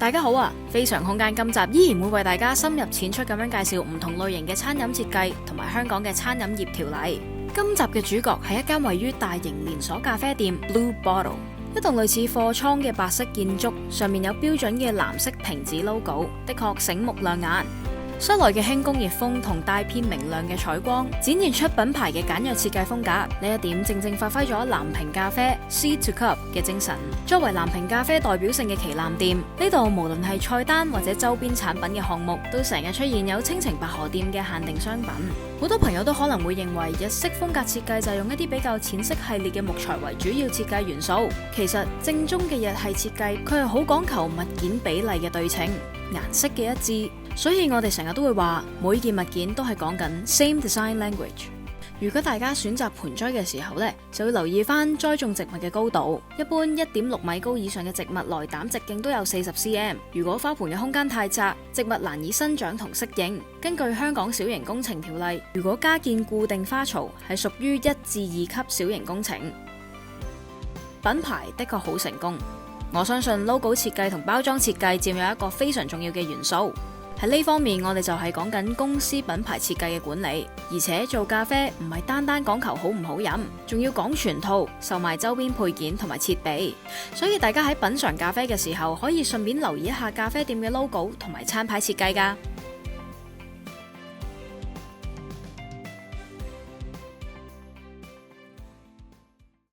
大家好啊！非常空間今集依然會為大家深入淺出咁樣介紹唔同類型嘅餐飲設計同埋香港嘅餐飲業條例。今集嘅主角係一間位於大型連鎖咖啡店 Blue Bottle， 一棟類似貨倉嘅白色建築，上面有標準嘅藍色瓶子 logo， 的確醒目亮眼。室內嘅輕工業風同帶偏明亮嘅採光，展現出品牌嘅簡約設計風格。呢一點正正發揮咗藍瓶咖啡 Seed to Cup 嘅精神。作為藍瓶咖啡代表性嘅旗艦店，呢度無論係菜單或者周邊產品嘅項目，都成日出現有青情百合店嘅限定商品。好多朋友都可能會認為日式風格設計就係用一啲比較淺色系列嘅木材為主要設計元素。其實正宗嘅日系設計，佢係好講求物件比例嘅對稱、顏色嘅一致。所以我哋成日都會話，每件物件都係講緊 same design language。如果大家選擇盆栽嘅時候呢，就要留意翻栽種植物嘅高度。一般1.6米高以上嘅植物來膽直徑都有40 cm。如果花盆嘅空間太窄，植物難以生長同適應。根據香港小型工程條例，如果加建固定花槽，係屬於1至2級小型工程。品牌的確好成功，我相信 logo 設計同包裝設計佔有一個非常重要嘅元素。喺呢方面，我哋就係講緊公司品牌設計嘅管理，而且做咖啡唔係單單講求好唔好飲，仲要講全套，售賣周邊配件同埋設備。所以大家喺品嘗咖啡嘅時候，可以順便留意一下咖啡店嘅 logo 同埋餐牌設計㗎。